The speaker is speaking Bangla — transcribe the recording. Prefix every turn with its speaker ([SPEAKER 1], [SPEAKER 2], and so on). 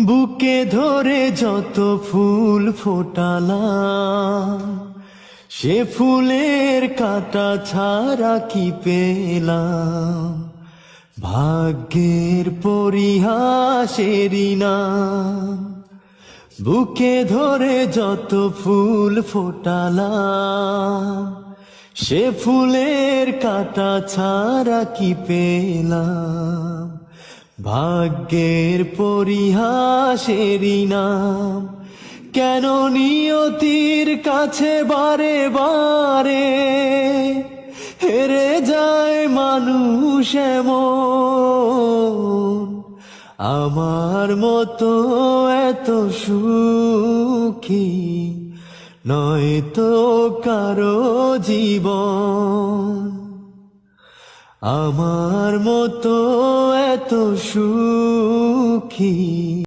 [SPEAKER 1] বুকে ধরে যত ফুল ফোটালাম, সে ফুলের কাঁটা ছাড়া কি পেলাম? ভাগ্যের পরিহাসেরই নাম। বুকে ধরে যত ফুল ফোটালাম, সে ফুলের কাঁটা ছাড়া কি পেলাম? ভাগ্যের পরিহাসেরই নাম। কেন নিয়তির কাছে বারে বারে হেরে যায় মানুষ এমন? আমার মতো এত সুখী নয়তো কারো জীবন। আমার মতো এত সুখী